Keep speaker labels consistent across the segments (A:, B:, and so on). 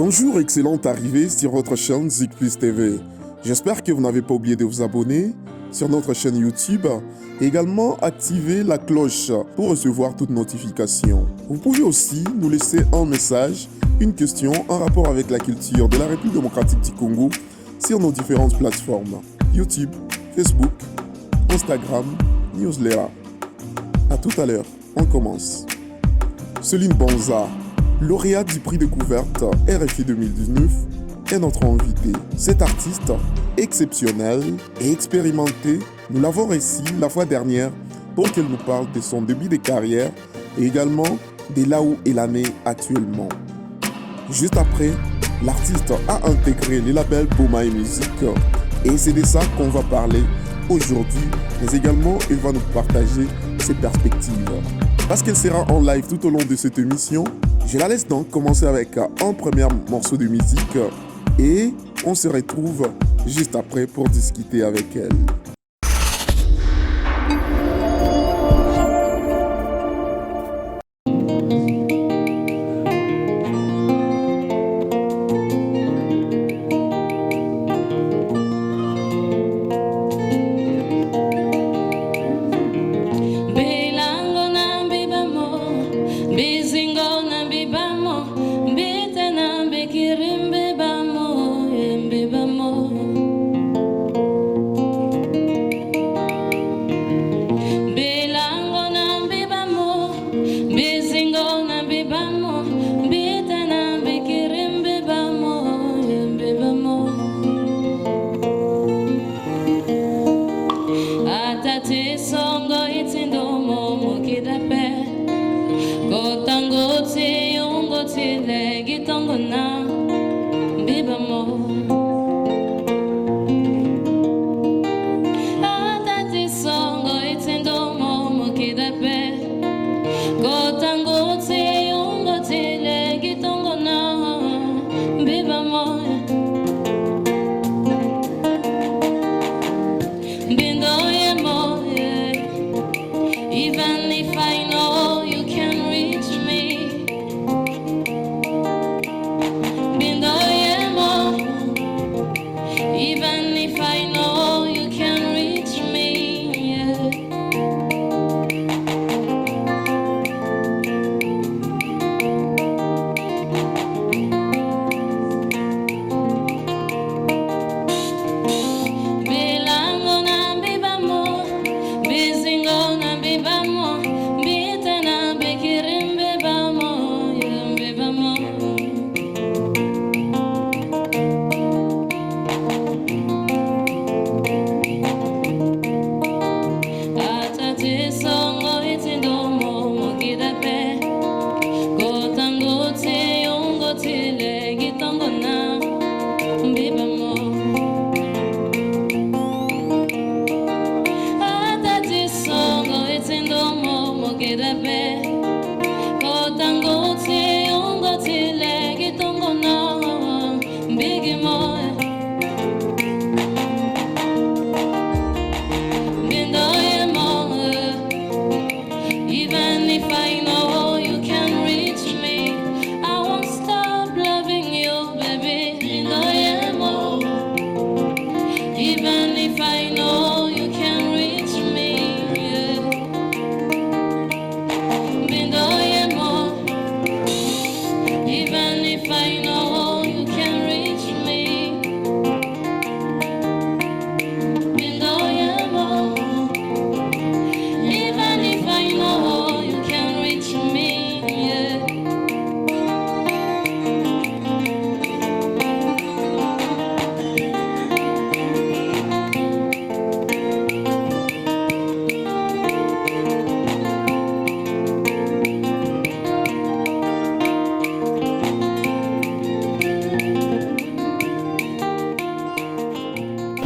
A: Bonjour, excellente arrivée sur votre chaîne Zik Plus TV. J'espère que vous n'avez pas oublié de vous abonner sur notre chaîne YouTube et également activer la cloche pour recevoir toutes notifications. Vous pouvez aussi nous laisser un message, une question en rapport avec la culture de la République démocratique du Congo sur nos différentes plateformes YouTube, Facebook, Instagram, Newsletter. A tout à l'heure, on commence. Céline Banza, lauréate du prix découverte RFI 2019, est notre invitée. Cet artiste exceptionnel et expérimenté, nous l'avons reçu la fois dernière pour qu'elle nous parle de son début de carrière et également de là où elle en est actuellement. Juste après, l'artiste a intégré le label Boma et Musique et c'est de ça qu'on va parler aujourd'hui, mais également elle va nous partager ses perspectives. Parce qu'elle sera en live tout au long de cette émission, je la laisse donc commencer avec un premier morceau de musique et on se retrouve juste après pour discuter avec elle.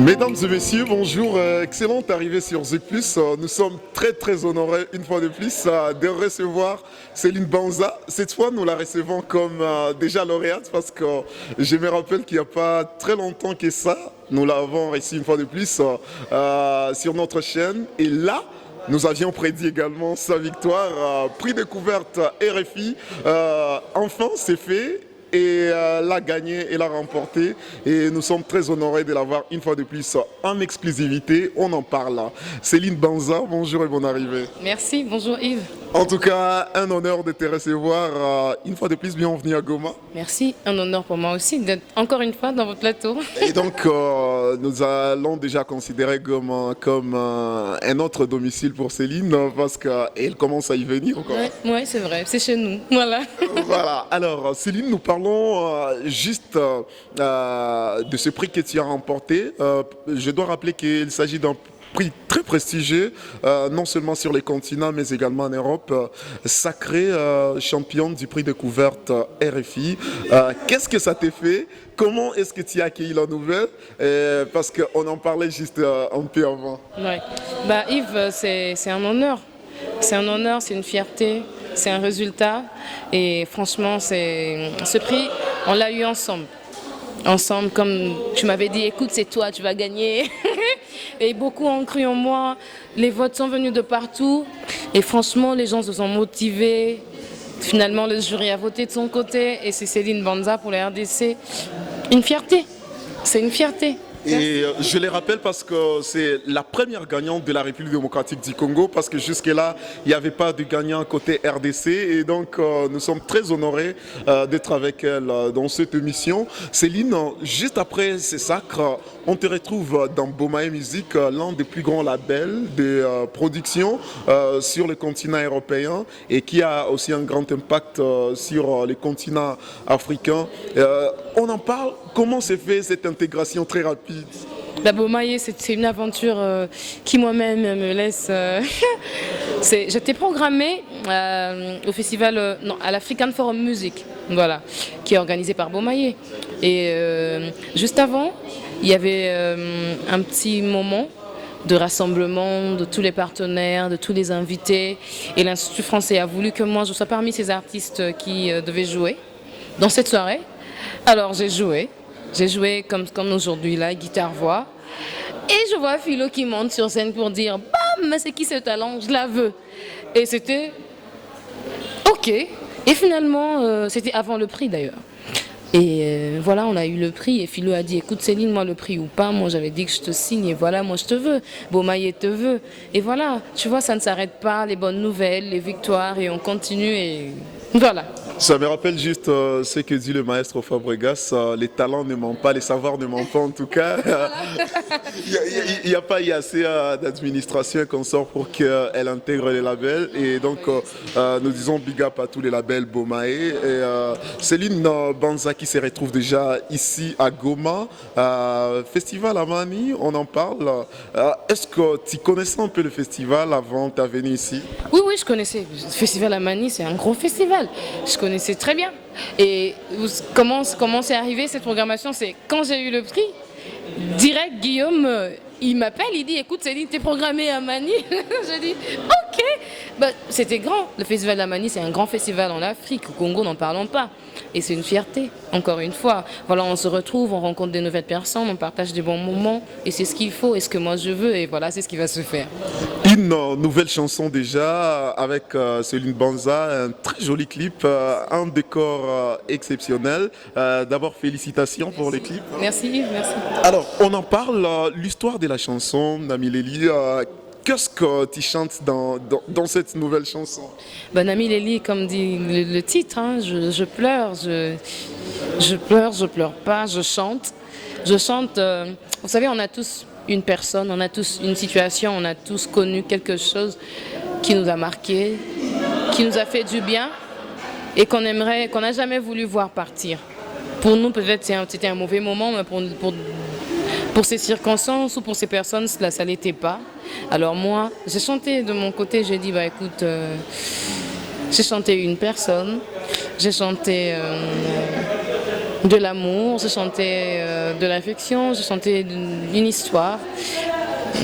A: Mesdames et messieurs, bonjour, excellente arrivée sur Zik Plus. Nous sommes très honorés une fois de plus de recevoir Céline Banza. Cette fois, nous la recevons comme déjà lauréate parce que je me rappelle qu'il n'y a pas très longtemps que ça, nous l'avons reçue une fois de plus sur notre chaîne. Et là, nous avions prédit également sa victoire, prix découverte RFI. Enfin, c'est fait. et l'a gagné et l'a remporté. Et nous sommes très honorés de l'avoir une fois de plus en exclusivité. On en parle là. Céline Banza, bonjour et bonne arrivée.
B: Merci, bonjour Yves.
A: En tout cas, un honneur de te recevoir une fois de plus. Bienvenue à Goma.
B: Merci, un honneur pour moi aussi d'être encore une fois dans votre plateau.
A: Et donc, nous allons déjà considérer Goma comme un autre domicile pour Céline parce qu'elle commence à y venir encore.
B: Oui, c'est vrai, c'est chez nous. Voilà.
A: Voilà. Alors, Céline, nous parlons juste de ce prix que tu as remporté. Je dois rappeler qu'il s'agit d'un prix très prestigieux, non seulement sur les continents, mais également en Europe, sacrée championne du prix découverte RFI. Qu'est-ce que ça t'a fait? Comment est-ce que tu as accueilli la nouvelle? Parce qu'on en parlait juste un peu avant.
B: Ouais. Bah, Yves, c'est un honneur. C'est un honneur, c'est une fierté, c'est un résultat. Et franchement, ce prix, on l'a eu ensemble. Ensemble, comme tu m'avais dit, écoute, c'est toi, tu vas gagner. Et beaucoup ont cru en moi. Les votes sont venus de partout. Et franchement, les gens se sont motivés. Finalement, le jury a voté de son côté. Et c'est Céline Banza pour la RDC. Une fierté. C'est une fierté.
A: Et je les rappelle parce que c'est la première gagnante de la République démocratique du Congo, parce que jusque-là, il n'y avait pas de gagnant côté RDC. Et donc, nous sommes très honorés d'être avec elle dans cette émission. Céline, juste après ces sacres, on te retrouve dans Bomaye Music, l'un des plus grands labels de production sur le continent européen et qui a aussi un grand impact sur les continents africains. On en parle. Comment s'est fait cette intégration très rapide?
B: La Bomaye, c'est une aventure qui moi-même me laisse... J'étais programmée au festival, non, à l'African Forum Music, voilà, qui est organisé par Bomaye. Et juste avant, il y avait un petit moment de rassemblement de tous les partenaires, de tous les invités. Et l'Institut français a voulu que moi je sois parmi ces artistes qui devaient jouer dans cette soirée. Alors j'ai joué. J'ai joué comme aujourd'hui, là, guitare-voix. Et je vois Philo qui monte sur scène pour dire « Bam, mais c'est qui ce talent? Je la veux !» Et c'était OK. Et finalement, c'était avant le prix d'ailleurs. Et voilà, on a eu le prix et Philo a dit « Écoute Céline, moi le prix ou pas, moi j'avais dit que je te signe et voilà, moi je te veux. Bomaye te veut. » Et voilà, tu vois, ça ne s'arrête pas, les bonnes nouvelles, les victoires et on continue et voilà.
A: Ça me rappelle juste ce que dit le maestro Fabregas, les talents ne mentent pas, les savoirs ne mentent pas en tout cas. Il n'y a pas assez d'administration et consort pour qu'elle intègre les labels. Et donc nous disons big up à tous les labels Bomaye. Et Céline Banza qui se retrouve déjà ici à Goma, Festival Amani, on en parle. Est-ce que tu connaissais un peu le festival avant ta venue ici?
B: Oui, je connaissais. Le Festival Amani, c'est un gros festival. Je connaissais très bien. Et comment c'est arrivé cette programmation? C'est quand j'ai eu le prix, direct Guillaume, il m'appelle, il dit écoute Céline, t'es programmée à Mani. J'ai dit ok. Bah, c'était grand. Le Festival d'Amani, c'est un grand festival en Afrique. Au Congo, n'en parlons pas. Et c'est une fierté, encore une fois. Voilà, on se retrouve, on rencontre des nouvelles personnes, on partage des bons moments. Et c'est ce qu'il faut, et ce que moi je veux. Et voilà, c'est ce qui va se faire.
A: Une nouvelle chanson déjà avec Céline Banza, un très joli clip, un décor exceptionnel. D'abord, félicitations pour les clips.
B: Merci Yves, merci.
A: Alors, on en parle, l'histoire de la chanson, Nami Léli. Qu'est-ce que tu chantes dans cette nouvelle chanson?
B: Ben, Nami Léli, comme dit le titre, hein, je pleure, je pleure pas, je chante. Je chante, vous savez, on a tous une personne, on a tous une situation, on a tous connu quelque chose qui nous a marqué, qui nous a fait du bien et qu'on n'a jamais voulu voir partir. Pour nous, peut-être c'était un mauvais moment, mais pour ces circonstances ou pour ces personnes, ça ne l'était pas. Alors moi, j'ai chanté de mon côté, j'ai dit, bah écoute, j'ai chanté une personne, j'ai chanté de l'amour, j'ai chanté de l'affection, j'ai chanté une histoire.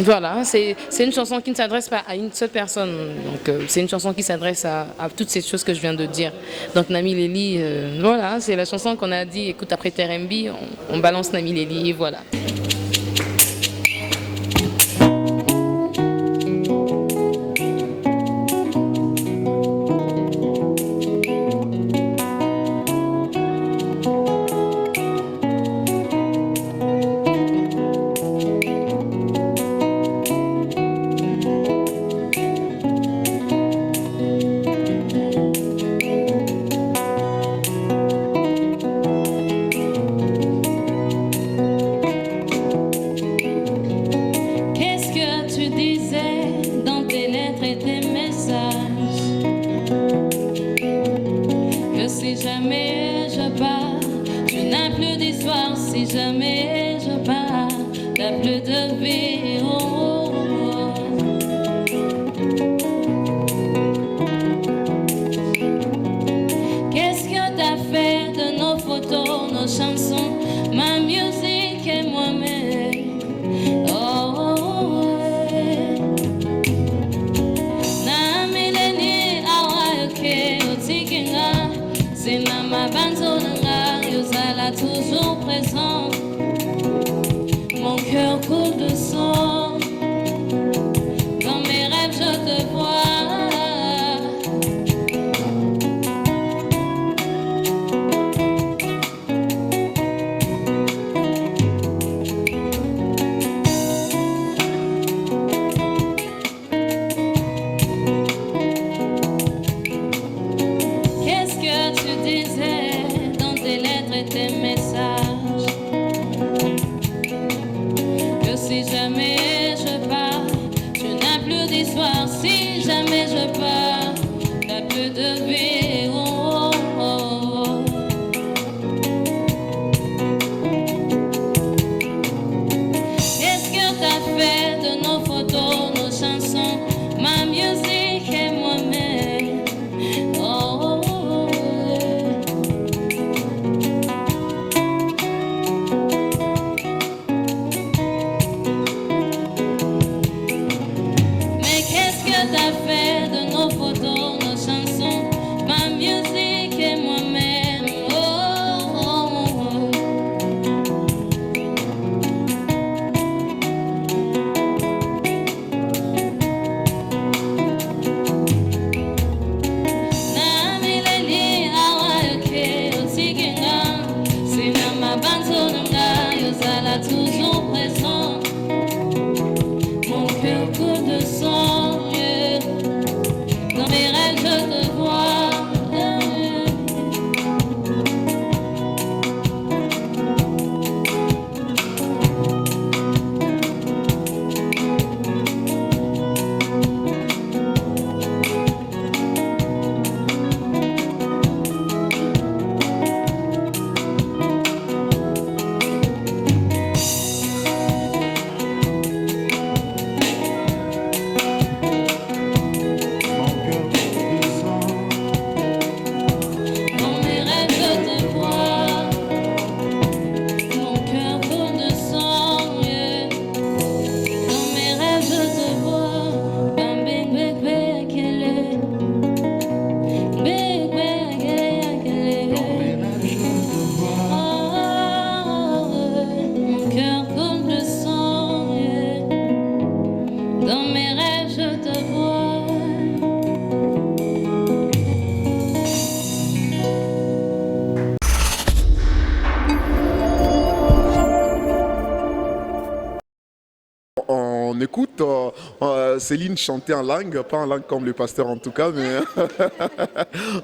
B: Voilà, c'est une chanson qui ne s'adresse pas à une seule personne. Donc c'est une chanson qui s'adresse à toutes ces choses que je viens de dire. Donc Nami Léli, voilà, c'est la chanson qu'on a dit, écoute, après Terembi, on balance Nami Léli, et voilà. si jamais je pars, tu n'as plus d'histoire. Si jamais je pars, t'as plus de vie. Oh, oh, oh. Qu'est-ce que t'as fait de nos photos, nos chansons, ma musique et moi-même? Oh, oh, oh, yeah. Na mileni awa ke otikinga, sina mabanzo nanga, yozala toujours présent. Mon cœur coule de sang, dans mes rêves je te vois. Tes messages, que si jamais je pars, tu n'as plus d'histoire. Si jamais je pars, t'as plus de vie. Oh, oh, oh. Qu'est-ce que t'as fait de nos photos, nos chansons, ma musique et moi-même? Oh, oh, oh. T'as fait de nos photos, nos chansons, ma musique et moi-même. Oh, oh, oh. Na mileli awake otikinga, sina mabanzo nanga, yozala toujours présent. Mon cœur coule de sang. Dans mes rêves je te vois.
A: On écoute Céline chanter en langue, pas en langue comme le pasteur en tout cas, mais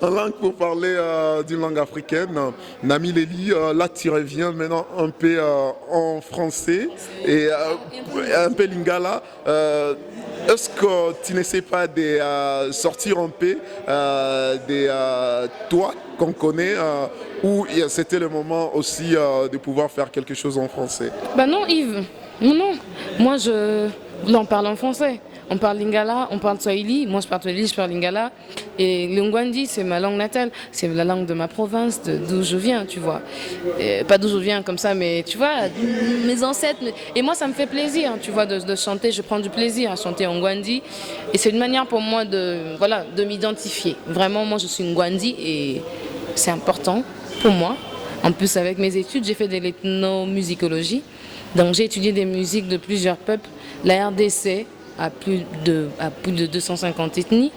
A: en langue pour parler d'une langue africaine. Nami Lely, là tu reviens maintenant un peu en français et un peu lingala. Est-ce que tu n'essaies pas de sortir un peu de toi qu'on connaît ou c'était le moment aussi de pouvoir faire quelque chose en français?
B: Bah non Yves, non, moi là on parle en français, on parle lingala, on parle swahili, moi je parle swahili, je parle lingala et le ngwandi c'est ma langue natale, c'est la langue de ma province, d'où je viens, tu vois. Et pas d'où je viens comme ça, mais tu vois, mes ancêtres, et moi ça me fait plaisir, tu vois, de chanter, je prends du plaisir à chanter en ngwandi et c'est une manière pour moi de m'identifier. Vraiment, moi je suis ngwandi et c'est important pour moi. En plus avec mes études, j'ai fait de l'ethnomusicologie. Donc j'ai étudié des musiques de plusieurs peuples. La RDC a plus de 250 ethnies.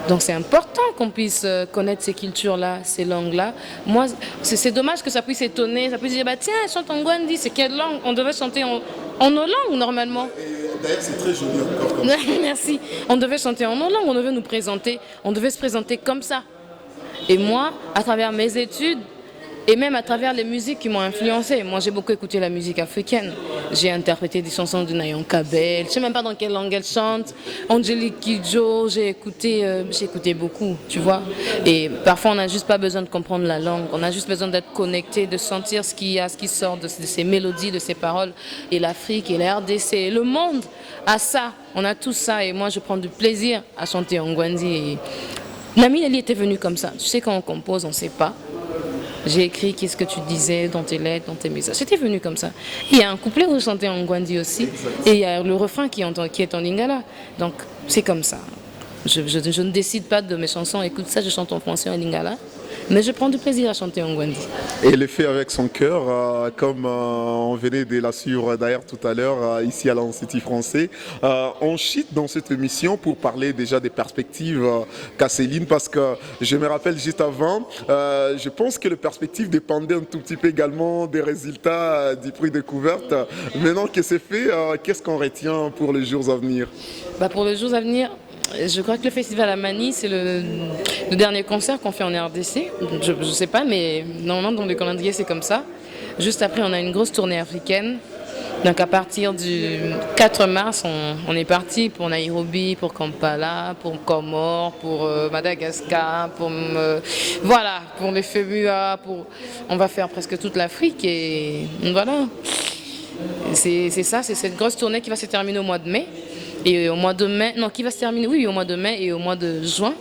B: Donc c'est important qu'on puisse connaître ces cultures-là, ces langues-là. Moi, c'est dommage que ça puisse étonner, ça puisse dire, bah tiens, chante en Gwandi, c'est quelle langue? On devait chanter en nos langues normalement.
A: D'ailleurs, c'est très joli encore comme ça.
B: Merci. On devait chanter en nos langues, on devait nous présenter, on devait se présenter comme ça. Et moi, à travers mes études, Et même à travers les musiques qui m'ont influencé. Moi, j'ai beaucoup écouté la musique africaine. J'ai interprété des chansons de Nayon Kabel. Je ne sais même pas dans quelle langue elle chante. Angélique Kidjo, j'ai écouté beaucoup, tu vois. Et parfois, on n'a juste pas besoin de comprendre la langue. On a juste besoin d'être connecté, de sentir ce qu'il y a, ce qui sort de ces mélodies, de ces paroles. Et l'Afrique et la RDC, le monde a ça. On a tout ça. Et moi, je prends du plaisir à chanter en Ngwandi. Et Nami Nelly était venue comme ça. Tu sais, quand on compose, on ne sait pas. J'ai écrit qu'est-ce que tu disais dans tes lettres, dans tes messages. C'était venu comme ça. Il y a un couplet où je chantais en Ngwandi aussi. Et il y a le refrain qui est en lingala. Donc, c'est comme ça. Je ne décide pas de mes chansons. Écoute ça, je chante en français en lingala. Mais je prends du plaisir à chanter en Ngwandi.
A: Et le fait avec son cœur, comme on venait de la suivre d'ailleurs tout à l'heure, ici à l'Institut français. On chite dans cette émission pour parler déjà des perspectives qu'a Céline, parce que je me rappelle juste avant, je pense que les perspectives dépendaient un tout petit peu également des résultats du prix découverte. Maintenant que c'est fait, qu'est-ce qu'on retient pour les jours à venir?
B: Pour les jours à venir, je crois que le festival à Mani, c'est le dernier concert qu'on fait en RDC. Je ne sais pas, mais normalement dans le calendrier c'est comme ça. Juste après, on a une grosse tournée africaine. Donc à partir du 4 mars, on est parti pour Nairobi, pour Kampala, pour Comores, pour Madagascar, pour les FEMUA. On va faire presque toute l'Afrique et voilà. C'est ça, c'est cette grosse tournée qui va se terminer au mois de mai. Et au mois de mai, non, qui va se terminer, oui, au mois de mai et au mois de juin.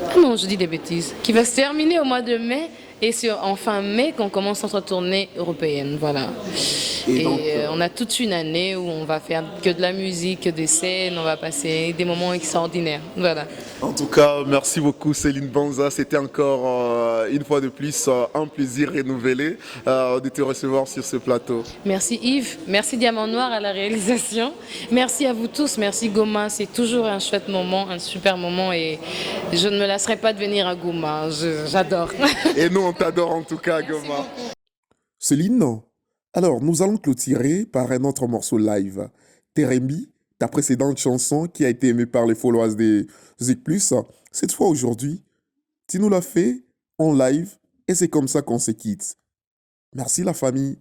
B: Ah non, je dis des bêtises. Qui va se terminer au mois de mai et c'est en fin mai qu'on commence notre tournée européenne, voilà. Et donc, on a toute une année où on va faire que de la musique, que des scènes, on va passer des moments extraordinaires, voilà.
A: En tout cas, merci beaucoup Céline Banza. C'était encore une fois de plus un plaisir renouvelé de te recevoir sur ce plateau.
B: Merci Yves, merci Diamant Noir à la réalisation. Merci à vous tous, merci Goma. C'est toujours un chouette moment, un super moment et je ne me lasserai pas de venir à Goma. J'adore.
A: Et nous, on t'adore en tout cas, Goma.
C: Céline, alors nous allons clôturer par un autre morceau live. Terembi, ta précédente chanson qui a été aimée par les followers des Zik Plus, cette fois aujourd'hui, tu nous l'as fait en live et c'est comme ça qu'on se quitte. Merci la famille.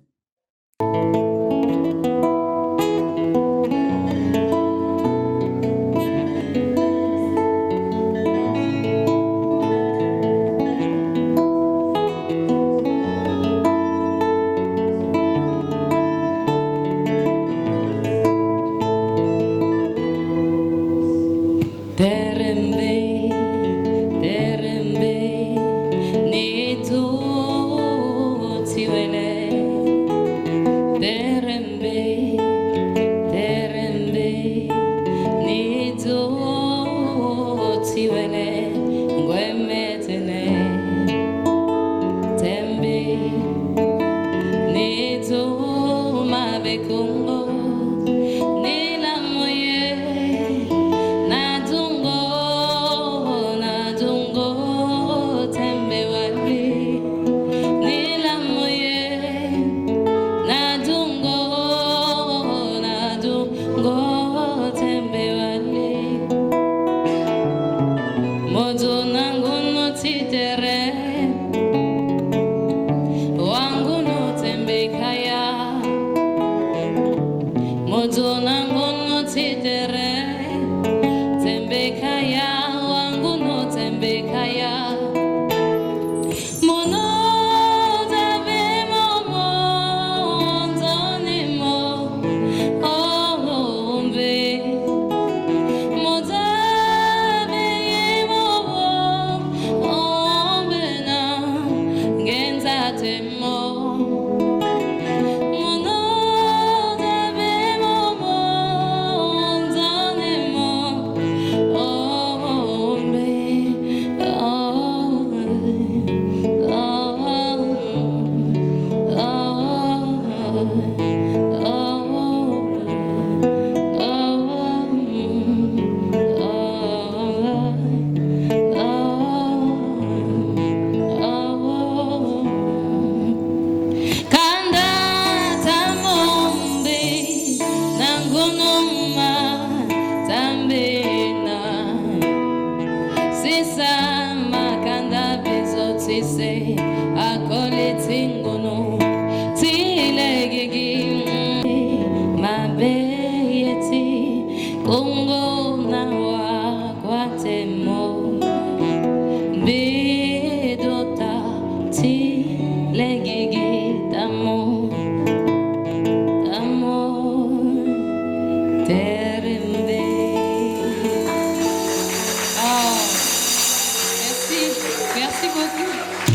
D: Sisa makanda bizo tise
B: Merci beaucoup.